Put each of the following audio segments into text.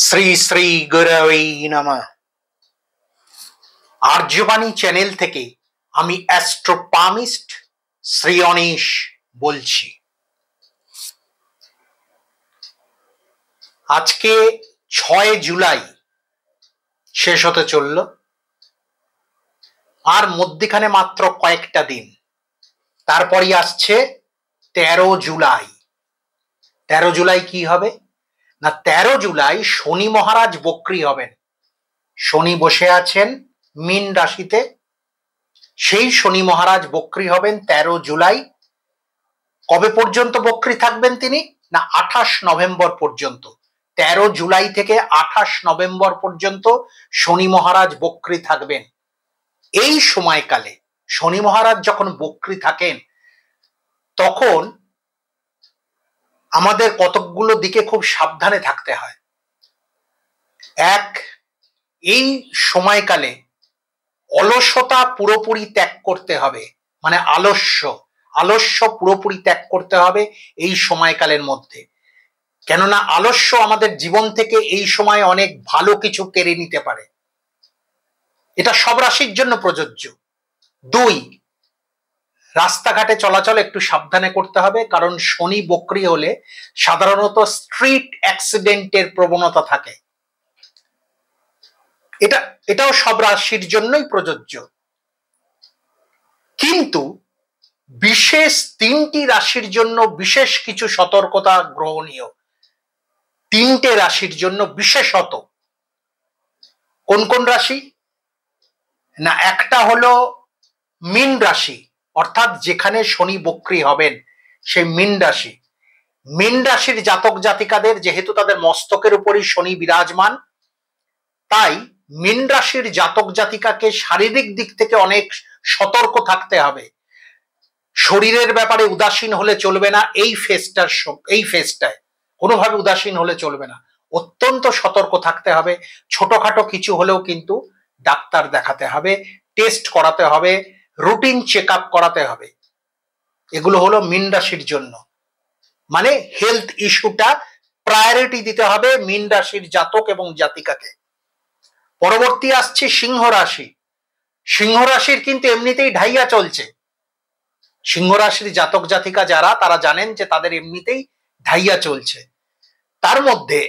শ্রী শ্রী গুরবে নমঃ। আর্যবাণী চ্যানেল থেকে আমি অ্যাস্ট্রোপামিস্ট শ্রী অনিশ বলছি। আজকে 6 জুলাই শেষ হতে চলল, আর মধ্যখানে মাত্র কয়েকটা দিন, তারপরই আসছে 13 জুলাই। 13 জুলাই কি হবে না, 13 জুলাই শনি মহারাজ বক্রী হবেন। শনি বসে আছেন মীন রাশিতে, সেই শনি মহারাজ বক্রী হবেন 13 জুলাই। কবে পর্যন্ত বক্রী থাকবেন তিনি না 28 নভেম্বর পর্যন্ত। 13 জুলাই থেকে 28 নভেম্বর পর্যন্ত শনি মহারাজ বক্রী থাকবেন। এই সময়কালে শনি মহারাজ যখন বক্রী থাকেন তখন আমাদের কতকগুলো দিকে খুব সাবধানে থাকতে হয়। এক, এই সময়কালে অলসতা পুরোপুরি ত্যাগ করতে হবে, মানে আলস্য পুরোপুরি ত্যাগ করতে হবে এই সময়কালের মধ্যে। কেননা আলস্য আমাদের জীবন থেকে এই সময় অনেক ভালো কিছু কেড়ে নিতে পারে। এটা সব রাশির জন্য প্রযোজ্য। 2, রাস্তাঘাটে চলাচল একটু সাবধানে করতে হবে, কারণ শনি বক্রী হলে সাধারণত স্ট্রিট অ্যাক্সিডেন্টের প্রবণতা থাকে। এটাও সব রাশির জন্যই প্রযোজ্য, কিন্তু বিশেষ 3টি রাশির জন্য বিশেষ কিছু সতর্কতা গ্রহণীয়। 3টে রাশির জন্য বিশেষত। কোন কোন রাশি না, একটা হলো মীন রাশি, অর্থাৎ যেখানে শনি বক্রী হবেন সেই মীন রাশি। মীন রাশির জাতক জাতিকাদের যেহেতু তাদের মস্তকের উপরই শনি বিরাজমান, তাই মীন রাশির জাতক জাতিকাকে শারীরিক দিক থেকে অনেক সতর্ক থাকতে হবে। শরীরের ব্যাপারে উদাসীন হলে চলবে না। এই ফেজটায় কোনোভাবে উদাসীন হলে চলবে না, অত্যন্ত সতর্ক থাকতে হবে। ছোটখাটো কিছু হলেও কিন্তু ডাক্তার দেখাতে হবে, টেস্ট করাতে হবে, রুটিন চেক আপ করাতে হবে। এগুলো হলো মীন রাশির জন্য, মানে হেলথ ইস্যুটা প্রায়োরিটি দিতে হবে মীন রাশির জাতক এবং জাতিকাকে। পরবর্তী আসছে সিংহ রাশি। সিংহ রাশির কিন্তু এমনিতেই ঢাইয়া চলছে। সিংহ রাশির জাতক জাতিকা যারা, তারা জানেন যে তাদের এমনিতেই ঢাইয়া চলছে। তার মধ্যে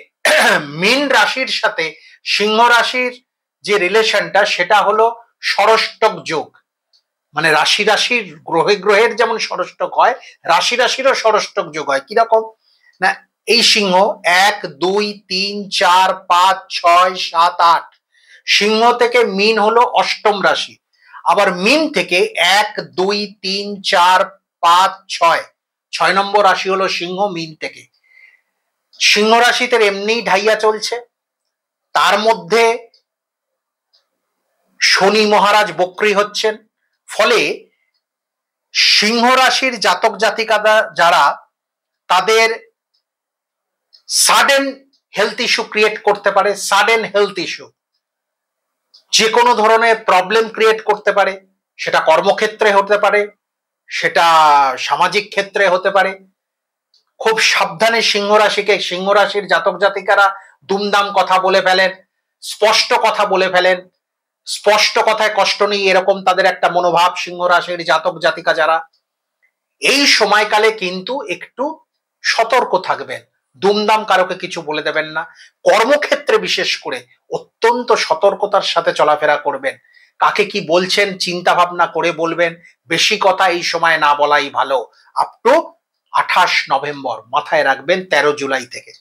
মীন রাশির সাথে সিংহ রাশির যে রিলেশনটা, সেটা হলো ষষ্ঠক যোগ। মানে রাশি রাশির গ্রহের যেমন ষষ্ঠক হয়, রাশি রাশিরও ষষ্ঠক যোগ হয়। কিরকম না, এই সিংহ 1, 2, 3, 4, 5, 6, 7, 8, সিংহ থেকে মীন হলো অষ্টম রাশি। আবার মীন থেকে 1, 2, 3, 4, 5, 6 নম্বর রাশি হলো সিংহ। মীন থেকে সিংহ রাশিতে এমনি ঢাইয়া চলছে, তার মধ্যে শনি মহারাজ বক্রী হচ্ছেন। ফলে সিংহ রাশির জাতক জাতিকারা যারা, তাদের সাডেন হেলথ ইস্যু ক্রিয়েট করতে পারে। সাডেন হেলথ ইস্যু যে কোনো ধরনের প্রবলেম ক্রিয়েট করতে পারে। সেটা কর্মক্ষেত্রে হতে পারে, সেটা সামাজিক ক্ষেত্রে হতে পারে। খুব সাবধানে সিংহ রাশির জাতক জাতিকারা দুমদাম কথা বলে ফেলেন, স্পষ্ট কথা বলে ফেলেন। স্পষ্ট কথায় কষ্ট নেই, এরকম তাদের একটা মনোভাব সিংহ রাশির জাতক জাতিকা যারা। এই সময়কালে কিন্তু একটু সতর্ক থাকবেন, দুমদাম কারোকে কিছু বলে দেবেন না। কর্মক্ষেত্রে বিশেষ করে অত্যন্ত সতর্কতার সাথে চলাফেরা করবেন। কাকে কি বলছেন চিন্তা ভাবনা করে বলবেন। বেশি কথা এই সময় না বলাই ভালো। আপ টু 28 নভেম্বর মাথায় রাখবেন, 13 জুলাই থেকে।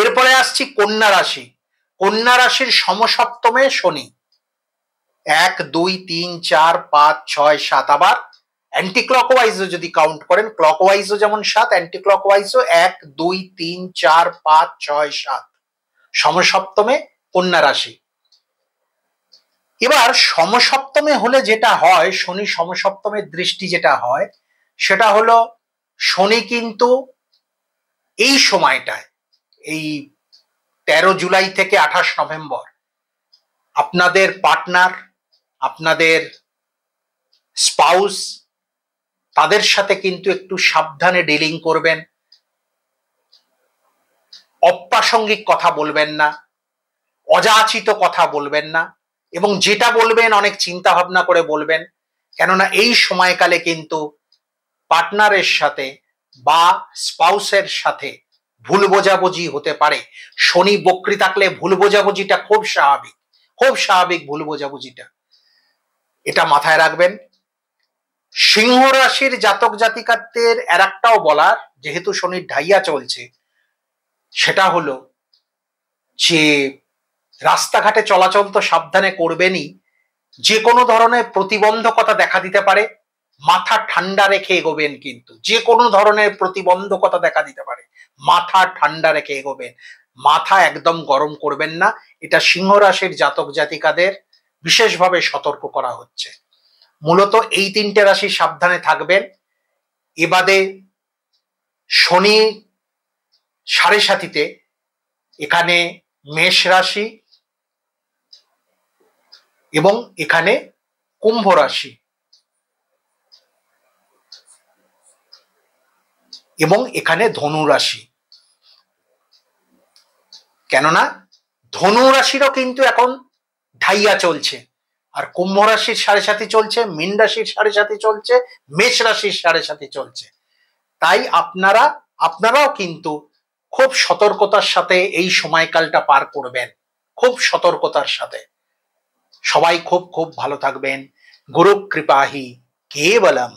এরপরে আসছি কন্যা রাশি। কন্যা রাশির সমসপ্তমে শনি। 1, 2, 3, 4, 5, 6, 7। আবার অ্যান্টি ক্লকওয়াইজও যদি কাউন্ট করেন, ক্লকওয়াইজও যেমন 7, অ্যান্টি ক্লকওয়াইজও 1, 2, 3, 4, 5, 6, 7। সমসপ্তমে কন্যা রাশি। এবার সমসপ্তমে হলে যেটা হয়, শনি সমসপ্তমের দৃষ্টি যেটা হয়, সেটা হলো শনি কিন্তু এই সময়টায়, এই 13 জুলাই থেকে 28 নভেম্বর আপনাদের পার্টনার, আপনাদের স্পাউস, তাদের সাথে কিন্তু একটু সাবধানে ডিলিং করবেন। অপ্রাসঙ্গিক কথা বলবেন না, অযাচিত কথা বলবেন না, এবং যেটা বলবেন অনেক চিন্তা ভাবনা করে বলবেন। কেননা এই সময়কালে কিন্তু পার্টনারের সাথে বা স্পাউসের সাথে ভুল বোঝাবুঝি হতে পারে। শনি বক্রী থাকলে ভুল বোঝাবুঝিটা খুব স্বাভাবিক ভুল বোঝাবুঝিটা, এটা মাথায় রাখবেন। সিংহ রাশির জাতক জাতিকাদের আর একটাও বলার, যেহেতু শনির ঢাইয়া চলছে, সেটা হলো যে রাস্তাঘাটে চলাচল তো সাবধানে করবেনই, যে কোনো ধরনের প্রতিবন্ধকতা দেখা দিতে পারে, মাথা ঠান্ডা রেখে এগোবেন। কিন্তু যে কোনো ধরনের প্রতিবন্ধকতা দেখা দিতে পারে, মাথা ঠান্ডা রেখে এগোবেন, মাথা একদম গরম করবেন না। এটা সিংহ রাশির জাতক জাতিকাদের বিশেষভাবে সতর্ক করা হচ্ছে। মূলত এই তিনটে রাশি সাবধানে থাকবেন। এবাদে শনি সাড়ে সাথীতে এখানে মেষ রাশি এবং এখানে কুম্ভ রাশি এবং এখানে ধনু রাশি। কেননা ধনু রাশিরও কিন্তু এখন ঢাইয়া চলছে, আর কুম্ভ রাশির সাড়ে সাথী চলছে, মীন রাশির সাড়ে সাথী চলছে, মেষ রাশির সাড়ে সাথী চলছে। তাই আপনারাও কিন্তু খুব সতর্কতার সাথে এই সময়কালটা পার করবেন, খুব সতর্কতার সাথে। সবাই খুব খুব ভালো থাকবেন। গুরু কৃপাহি কেবলম।